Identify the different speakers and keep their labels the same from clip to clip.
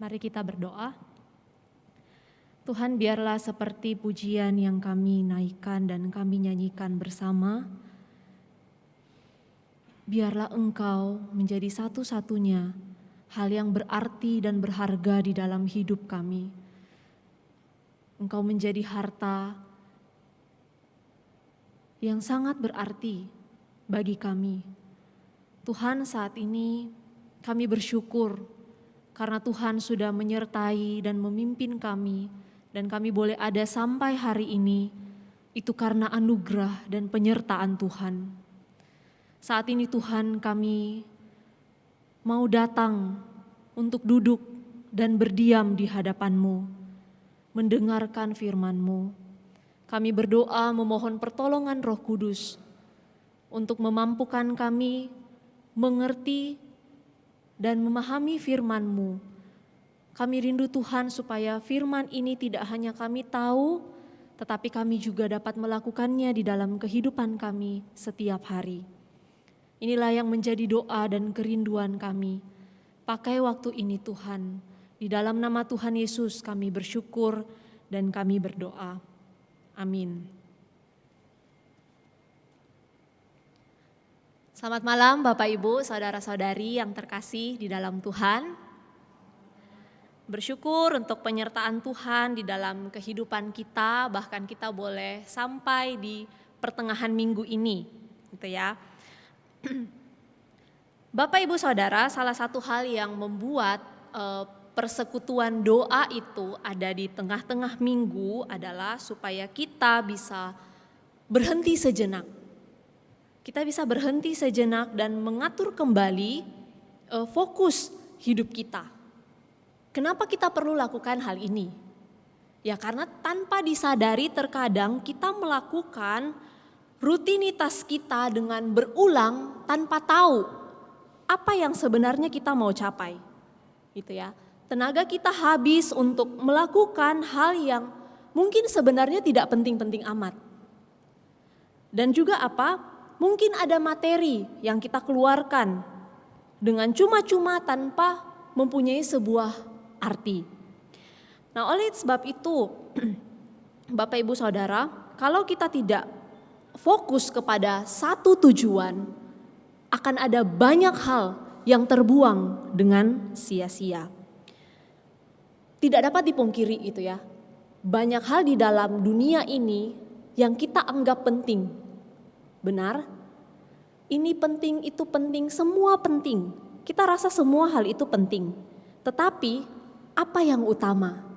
Speaker 1: Mari kita berdoa. Tuhan, biarlah seperti pujian yang kami naikkan dan kami nyanyikan bersama, biarlah Engkau menjadi satu-satunya hal yang berarti dan berharga di dalam hidup kami. Engkau menjadi harta yang sangat berarti bagi kami. Tuhan, saat ini kami bersyukur karena Tuhan sudah menyertai dan memimpin kami, dan kami boleh ada sampai hari ini, itu karena anugerah dan penyertaan Tuhan. Saat ini Tuhan, kami mau datang untuk duduk dan berdiam di hadapan-Mu, mendengarkan firman-Mu. Kami berdoa memohon pertolongan Roh Kudus untuk memampukan kami mengerti dan memahami firman-Mu. Kami rindu Tuhan supaya firman ini tidak hanya kami tahu, tetapi kami juga dapat melakukannya di dalam kehidupan kami setiap hari. Inilah yang menjadi doa dan kerinduan kami. Pakai waktu ini Tuhan, di dalam nama Tuhan Yesus kami bersyukur dan kami berdoa. Amin. Selamat malam Bapak Ibu, saudara-saudari yang terkasih di dalam Tuhan. Bersyukur untuk penyertaan Tuhan di dalam kehidupan kita, bahkan kita boleh sampai di pertengahan minggu ini, gitu ya. Bapak Ibu Saudara, salah satu hal yang membuat persekutuan doa itu ada di tengah-tengah minggu adalah supaya kita bisa berhenti sejenak. Kita bisa berhenti sejenak dan mengatur kembali fokus hidup kita. Kenapa kita perlu lakukan hal ini? Ya karena tanpa disadari terkadang kita melakukan rutinitas kita dengan berulang tanpa tahu apa yang sebenarnya kita mau capai. Gitu ya. Tenaga kita habis untuk melakukan hal yang mungkin sebenarnya tidak penting-penting amat. Dan juga mungkin ada materi yang kita keluarkan dengan cuma-cuma tanpa mempunyai sebuah arti. Nah, oleh sebab itu, Bapak Ibu Saudara, kalau kita tidak fokus kepada satu tujuan, akan ada banyak hal yang terbuang dengan sia-sia. Tidak dapat dipungkiri itu ya. Banyak hal di dalam dunia ini yang kita anggap penting. Benar? Ini penting, itu penting, semua penting. Kita rasa semua hal itu penting. Tetapi apa yang utama?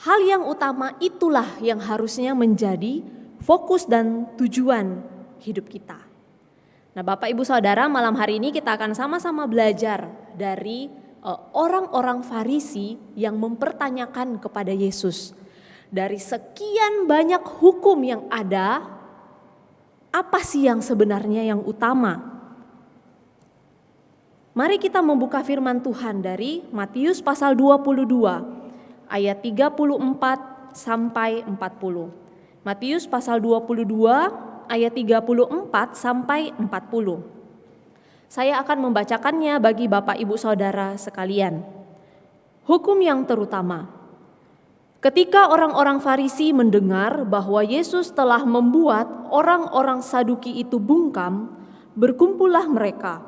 Speaker 1: Hal yang utama itulah yang harusnya menjadi fokus dan tujuan hidup kita. Nah, Bapak Ibu Saudara, malam hari ini kita akan sama-sama belajar dari orang-orang Farisi yang mempertanyakan kepada Yesus. Dari sekian banyak hukum yang ada, apa sih yang sebenarnya yang utama? Mari kita membuka firman Tuhan dari Matius pasal 22 ayat 34 sampai 40. Matius pasal 22 ayat 34 sampai 40. Saya akan membacakannya bagi Bapak Ibu Saudara sekalian. Hukum yang terutama. Ketika orang-orang Farisi mendengar bahwa Yesus telah membuat orang-orang Saduki itu bungkam, berkumpullah mereka,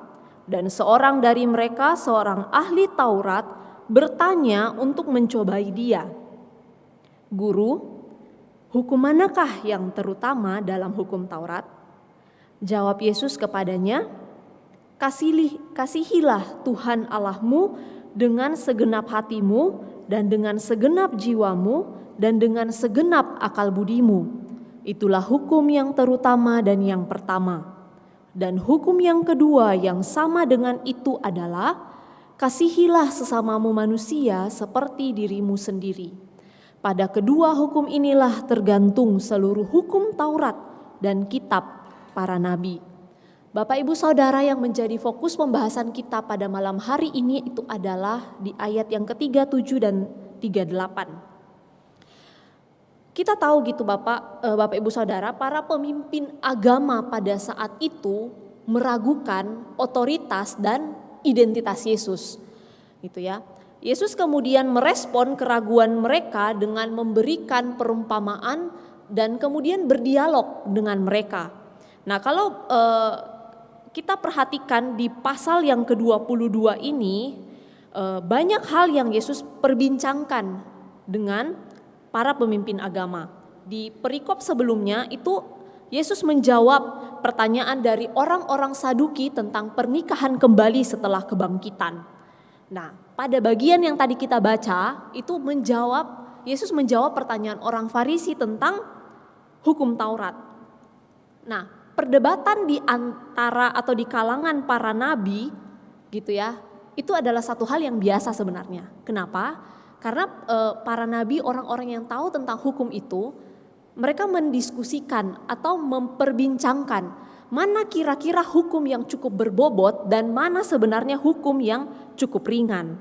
Speaker 1: dan seorang dari mereka, seorang ahli Taurat, bertanya untuk mencobai Dia. Guru, hukum manakah yang terutama dalam hukum Taurat? Jawab Yesus kepadanya, kasihilah Tuhan Allahmu dengan segenap hatimu, dan dengan segenap jiwamu, dan dengan segenap akal budimu. Itulah hukum yang terutama dan yang pertama. Dan hukum yang kedua yang sama dengan itu adalah, kasihilah sesamamu manusia seperti dirimu sendiri. Pada kedua hukum inilah tergantung seluruh hukum Taurat dan kitab para nabi. Bapak Ibu Saudara, yang menjadi fokus pembahasan kita pada malam hari ini itu adalah di ayat yang ke-37 dan 38. Kita tahu gitu Bapak Ibu Saudara, para pemimpin agama pada saat itu meragukan otoritas dan identitas Yesus. Gitu ya. Yesus kemudian merespon keraguan mereka dengan memberikan perumpamaan dan kemudian berdialog dengan mereka. Nah, kalau kita perhatikan di pasal yang ke-22 ini, banyak hal yang Yesus perbincangkan dengan para pemimpin agama. Di perikop sebelumnya itu Yesus menjawab pertanyaan dari orang-orang Saduki tentang pernikahan kembali setelah kebangkitan. Nah, pada bagian yang tadi kita baca itu Yesus menjawab pertanyaan orang Farisi tentang hukum Taurat. Nah, perdebatan di antara atau di kalangan para nabi gitu ya, itu adalah satu hal yang biasa sebenarnya. Kenapa? Karena para nabi, orang-orang yang tahu tentang hukum itu, mereka mendiskusikan atau memperbincangkan mana kira-kira hukum yang cukup berbobot dan mana sebenarnya hukum yang cukup ringan.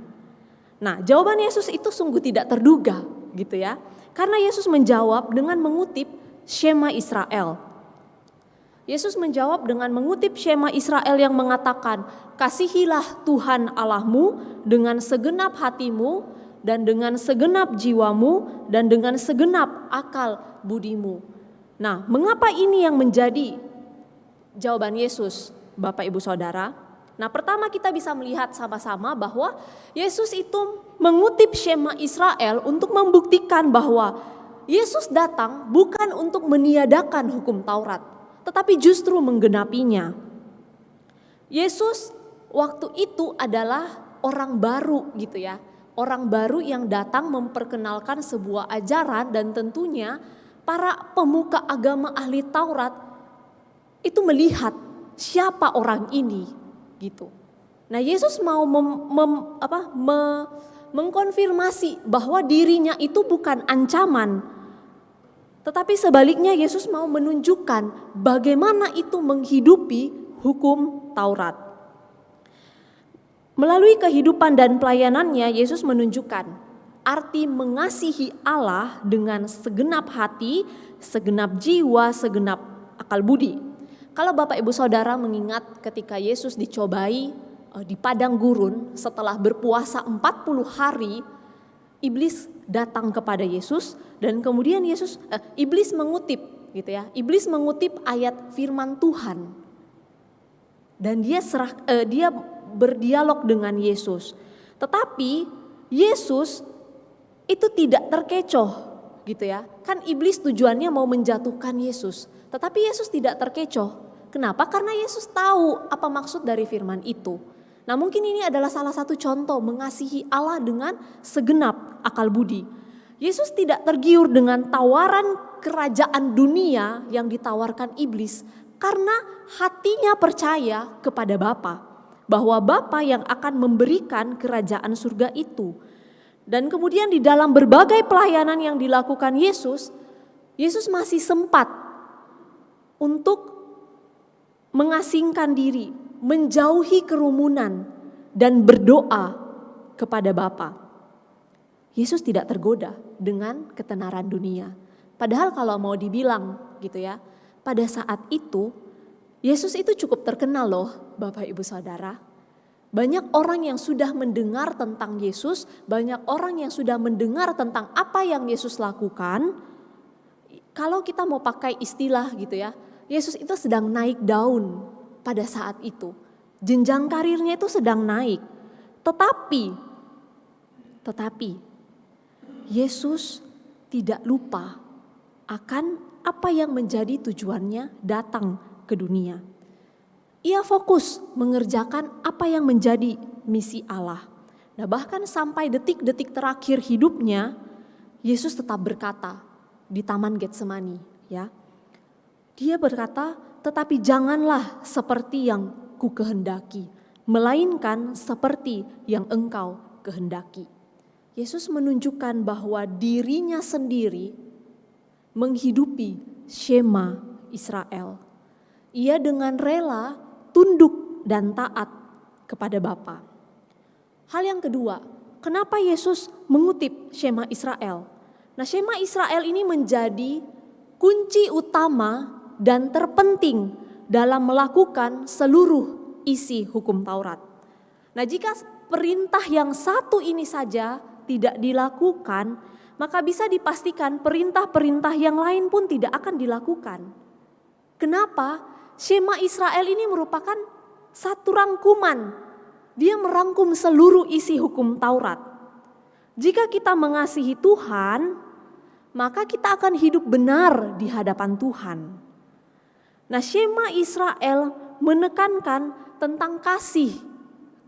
Speaker 1: Nah, jawaban Yesus itu sungguh tidak terduga gitu ya. Karena Yesus menjawab dengan mengutip Shema Israel. Yesus menjawab dengan mengutip Shema Israel yang mengatakan, "Kasihilah Tuhan Allahmu dengan segenap hatimu dan dengan segenap jiwamu dan dengan segenap akal budimu." Nah, mengapa ini yang menjadi jawaban Yesus, Bapak Ibu Saudara? Nah, pertama kita bisa melihat sama-sama bahwa Yesus itu mengutip Shema Israel untuk membuktikan bahwa Yesus datang bukan untuk meniadakan hukum Taurat, tetapi justru menggenapinya. Yesus waktu itu adalah orang baru gitu ya. Orang baru yang datang memperkenalkan sebuah ajaran, dan tentunya para pemuka agama ahli Taurat itu melihat siapa orang ini gitu. Nah, Yesus mau mengkonfirmasi bahwa dirinya itu bukan ancaman, tetapi sebaliknya Yesus mau menunjukkan bagaimana itu menghidupi hukum Taurat. Melalui kehidupan dan pelayanannya, Yesus menunjukkan arti mengasihi Allah dengan segenap hati, segenap jiwa, segenap akal budi. Kalau Bapak Ibu Saudara mengingat ketika Yesus dicobai di padang gurun setelah berpuasa 40 hari, iblis datang kepada Yesus dan kemudian iblis mengutip gitu ya. Iblis mengutip ayat firman Tuhan. Dan dia berdialog dengan Yesus. Tetapi Yesus itu tidak terkecoh gitu ya. Kan iblis tujuannya mau menjatuhkan Yesus, tetapi Yesus tidak terkecoh. Kenapa? Karena Yesus tahu apa maksud dari firman itu. Nah, mungkin ini adalah salah satu contoh mengasihi Allah dengan segenap akal budi. Yesus tidak tergiur dengan tawaran kerajaan dunia yang ditawarkan iblis, karena hatinya percaya kepada Bapa, bahwa Bapa yang akan memberikan kerajaan surga itu. Dan kemudian di dalam berbagai pelayanan yang dilakukan Yesus masih sempat untuk mengasingkan diri, menjauhi kerumunan, dan berdoa kepada Bapa. Yesus tidak tergoda dengan ketenaran dunia. Padahal kalau mau dibilang gitu ya, pada saat itu Yesus itu cukup terkenal loh Bapak Ibu Saudara. Banyak orang yang sudah mendengar tentang Yesus, banyak orang yang sudah mendengar tentang apa yang Yesus lakukan. Kalau kita mau pakai istilah gitu ya, Yesus itu sedang naik daun pada saat itu. Jenjang karirnya itu sedang naik. Tetapi Yesus tidak lupa akan apa yang menjadi tujuannya datang ke dunia. Ia fokus mengerjakan apa yang menjadi misi Allah. Nah, bahkan sampai detik-detik terakhir hidupnya, Yesus tetap berkata di Taman Getsemani, ya. Dia berkata, "Tetapi janganlah seperti yang ku kehendaki, melainkan seperti yang engkau kehendaki." Yesus menunjukkan bahwa dirinya sendiri menghidupi Shema Israel. Ia dengan rela tunduk dan taat kepada Bapa. Hal yang kedua, kenapa Yesus mengutip Shema Israel? Nah, Shema Israel ini menjadi kunci utama dan terpenting dalam melakukan seluruh isi hukum Taurat. Nah, jika perintah yang satu ini saja tidak dilakukan, maka bisa dipastikan perintah-perintah yang lain pun tidak akan dilakukan. Kenapa? Shema Israel ini merupakan satu rangkuman. Dia merangkum seluruh isi hukum Taurat. Jika kita mengasihi Tuhan, maka kita akan hidup benar di hadapan Tuhan. Nah, Shema Israel menekankan tentang kasih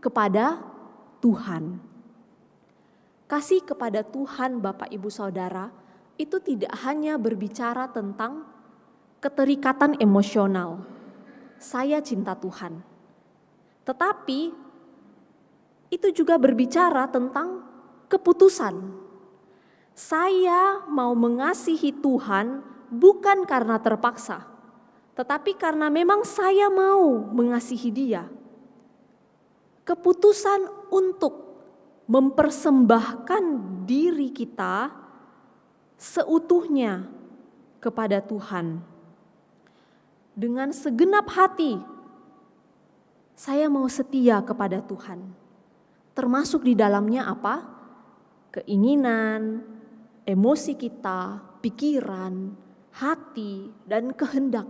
Speaker 1: kepada Tuhan. Kasih kepada Tuhan, Bapak Ibu Saudara, itu tidak hanya berbicara tentang keterikatan emosional. Saya cinta Tuhan. Tetapi itu juga berbicara tentang keputusan. Saya mau mengasihi Tuhan bukan karena terpaksa, tetapi karena memang saya mau mengasihi Dia. Keputusan untuk mempersembahkan diri kita seutuhnya kepada Tuhan. Dengan segenap hati, saya mau setia kepada Tuhan. Termasuk di dalamnya apa? Keinginan, emosi kita, pikiran, hati, dan kehendak.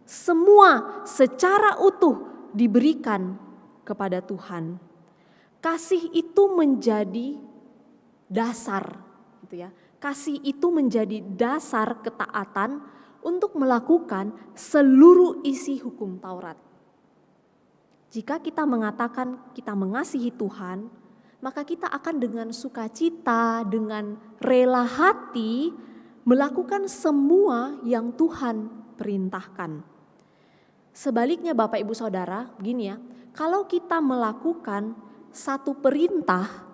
Speaker 1: Semua secara utuh diberikan kepada Tuhan. Kasih itu menjadi dasar, gitu ya. Kasih itu menjadi dasar ketaatan untuk melakukan seluruh isi hukum Taurat. Jika kita mengatakan kita mengasihi Tuhan, maka kita akan dengan sukacita, dengan rela hati melakukan semua yang Tuhan perintahkan. Sebaliknya Bapak Ibu Saudara, begini ya, kalau kita melakukan satu perintah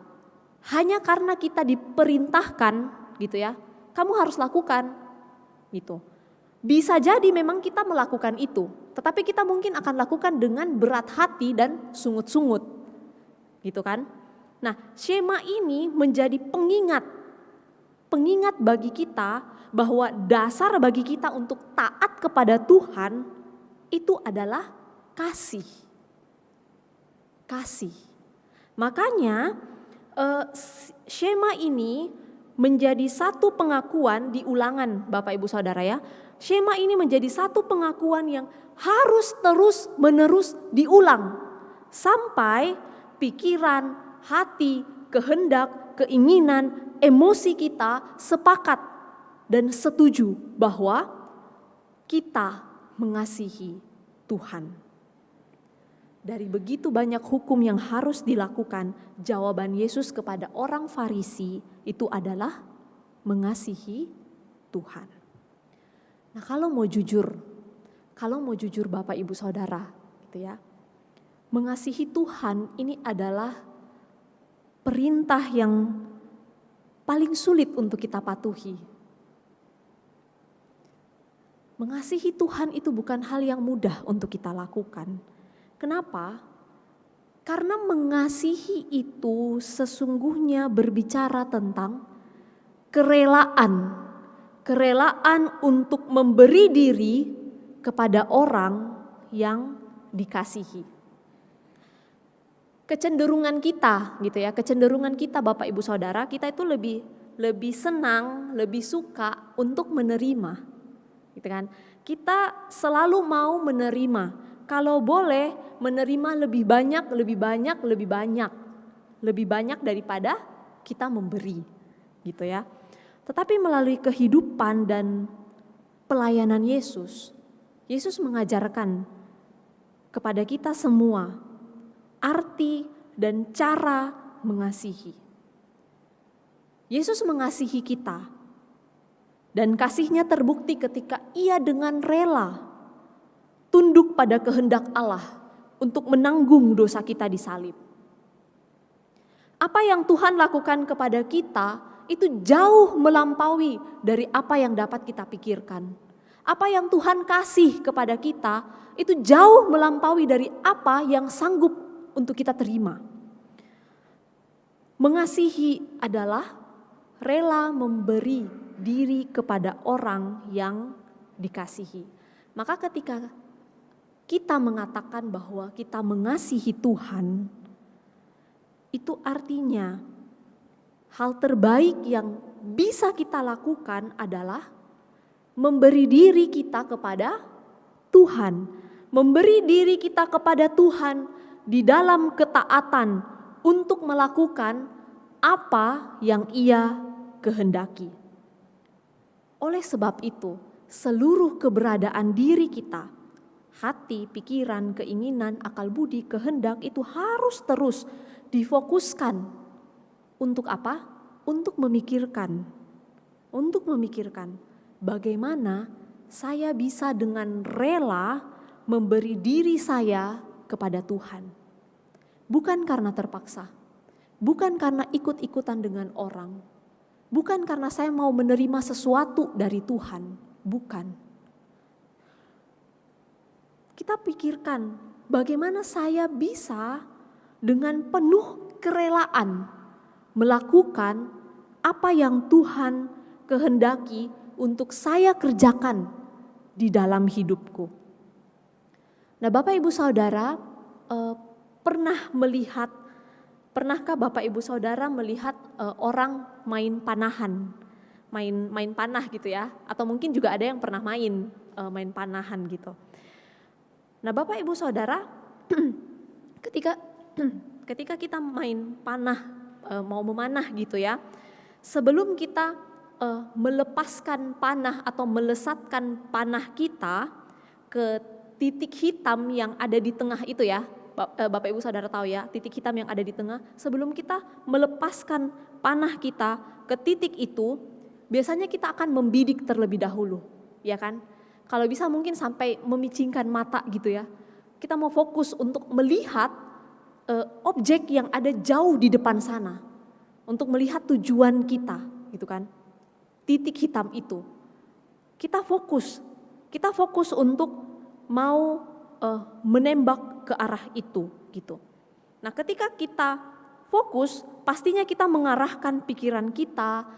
Speaker 1: hanya karena kita diperintahkan gitu ya, kamu harus lakukan gitu. Bisa jadi memang kita melakukan itu, tetapi kita mungkin akan lakukan dengan berat hati dan sungut-sungut gitu kan. Nah, Shema ini menjadi pengingat bagi kita bahwa dasar bagi kita untuk taat kepada Tuhan itu adalah kasih. Kasih. Makanya Shema ini menjadi satu pengakuan di Ulangan, Bapak Ibu Saudara ya. Shema ini menjadi satu pengakuan yang harus terus-menerus diulang sampai pikiran, hati, kehendak, keinginan, emosi kita sepakat dan setuju bahwa kita mengasihi Tuhan. Dari begitu banyak hukum yang harus dilakukan, jawaban Yesus kepada orang Farisi itu adalah mengasihi Tuhan. Nah, kalau mau jujur Bapak Ibu Saudara, gitu ya. Mengasihi Tuhan ini adalah perintah yang paling sulit untuk kita patuhi. Mengasihi Tuhan itu bukan hal yang mudah untuk kita lakukan. Kenapa? Karena mengasihi itu sesungguhnya berbicara tentang kerelaan. Kerelaan untuk memberi diri kepada orang yang dikasihi. Kecenderungan kita gitu ya, kecenderungan kita Bapak Ibu Saudara, kita itu lebih senang, lebih suka untuk menerima. Gitu kan? Kita selalu mau menerima. Kalau boleh menerima lebih banyak daripada kita memberi. Gitu ya. Tetapi melalui kehidupan dan pelayanan Yesus mengajarkan kepada kita semua arti dan cara mengasihi. Yesus mengasihi kita dan kasih-Nya terbukti ketika Ia dengan rela tunduk pada kehendak Allah untuk menanggung dosa kita di salib. Apa yang Tuhan lakukan kepada kita itu jauh melampaui dari apa yang dapat kita pikirkan. Apa yang Tuhan kasih kepada kita itu jauh melampaui dari apa yang sanggup untuk kita terima. Mengasihi adalah rela memberi diri kepada orang yang dikasihi. Maka ketika kita mengatakan bahwa kita mengasihi Tuhan, itu artinya hal terbaik yang bisa kita lakukan adalah memberi diri kita kepada Tuhan. Memberi diri kita kepada Tuhan di dalam ketaatan untuk melakukan apa yang Ia kehendaki. Oleh sebab itu, seluruh keberadaan diri kita, hati, pikiran, keinginan, akal budi, kehendak itu harus terus difokuskan. Untuk apa? Untuk memikirkan bagaimana saya bisa dengan rela memberi diri saya kepada Tuhan. Bukan karena terpaksa, bukan karena ikut-ikutan dengan orang, bukan karena saya mau menerima sesuatu dari Tuhan, bukan. Kita pikirkan bagaimana saya bisa dengan penuh kerelaan melakukan apa yang Tuhan kehendaki untuk saya kerjakan di dalam hidupku. Nah, Bapak Ibu Saudara, pernahkah Bapak Ibu Saudara melihat orang main panahan, main panah gitu ya? Atau mungkin juga ada yang pernah main panahan gitu. Nah, Bapak Ibu Saudara, ketika kita main panah, mau memanah gitu ya, sebelum kita melepaskan panah atau melesatkan panah kita ke titik hitam yang ada di tengah itu ya, Bapak Ibu Saudara tahu ya, titik hitam yang ada di tengah, sebelum kita melepaskan panah kita ke titik itu, biasanya kita akan membidik terlebih dahulu, ya kan? Kalau bisa mungkin sampai memicingkan mata gitu ya. Kita mau fokus untuk melihat objek yang ada jauh di depan sana, untuk melihat tujuan kita, gitu kan? Titik hitam itu. Kita fokus untuk mau menembak ke arah itu, gitu. Nah, ketika kita fokus, pastinya kita mengarahkan pikiran kita,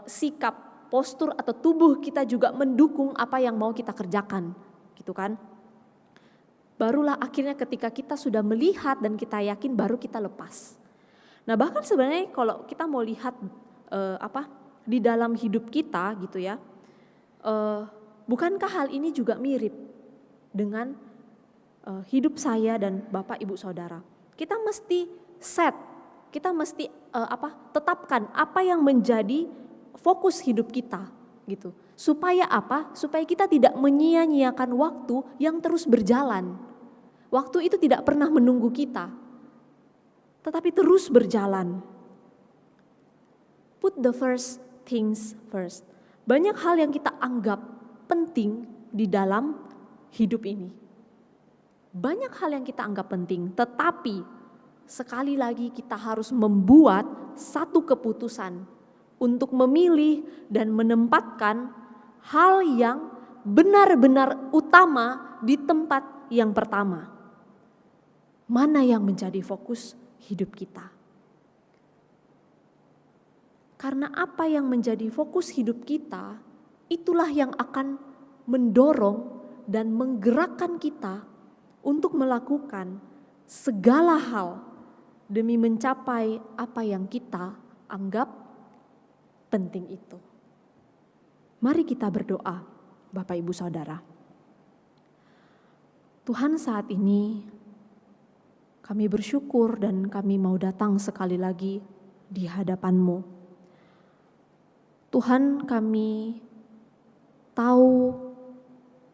Speaker 1: sikap, postur atau tubuh kita juga mendukung apa yang mau kita kerjakan, gitu kan? Barulah akhirnya ketika kita sudah melihat dan kita yakin, baru kita lepas. Nah, bahkan sebenarnya kalau kita mau lihat di dalam hidup kita gitu ya, bukankah hal ini juga mirip dengan hidup saya dan Bapak Ibu Saudara? Kita mesti tetapkan apa yang menjadi fokus hidup kita gitu. Supaya apa? Supaya kita tidak menyia-nyiakan waktu yang terus berjalan. Waktu itu tidak pernah menunggu kita, tetapi terus berjalan. Put the first things first. Banyak hal yang kita anggap penting di dalam hidup ini. Banyak hal yang kita anggap penting, tetapi sekali lagi kita harus membuat satu keputusan untuk memilih dan menempatkan hal yang benar-benar utama di tempat yang pertama. Mana yang menjadi fokus hidup kita? Karena apa yang menjadi fokus hidup kita, itulah yang akan mendorong dan menggerakkan kita untuk melakukan segala hal demi mencapai apa yang kita anggap penting itu. Mari kita berdoa, Bapak Ibu Saudara. Tuhan, saat ini kami bersyukur dan kami mau datang sekali lagi di hadapan-Mu. Tuhan, kami tahu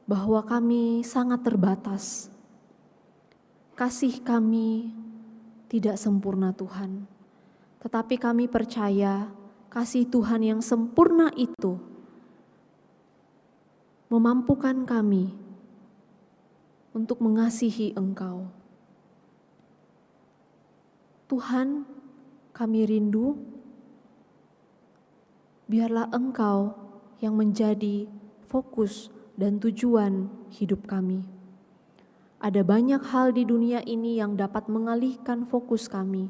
Speaker 1: bahwa kami sangat terbatas. Kasih kami tidak sempurna Tuhan, tetapi kami percaya kasih Tuhan yang sempurna itu memampukan kami untuk mengasihi Engkau. Tuhan, kami rindu, biarlah Engkau yang menjadi fokus dan tujuan hidup kami. Ada banyak hal di dunia ini yang dapat mengalihkan fokus kami.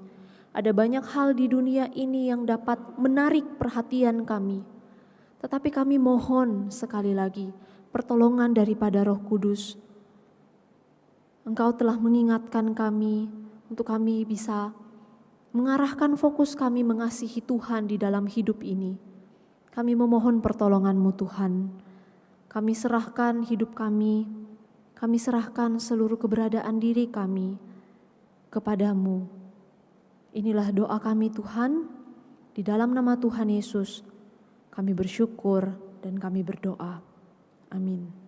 Speaker 1: Ada banyak hal di dunia ini yang dapat menarik perhatian kami. Tetapi kami mohon sekali lagi pertolongan daripada Roh Kudus. Engkau telah mengingatkan kami untuk kami bisa mengarahkan fokus kami mengasihi Tuhan di dalam hidup ini. Kami memohon pertolongan-Mu Tuhan. Kami serahkan hidup kami serahkan seluruh keberadaan diri kami kepadamu. Inilah doa kami Tuhan, di dalam nama Tuhan Yesus kami bersyukur dan kami berdoa. Amin.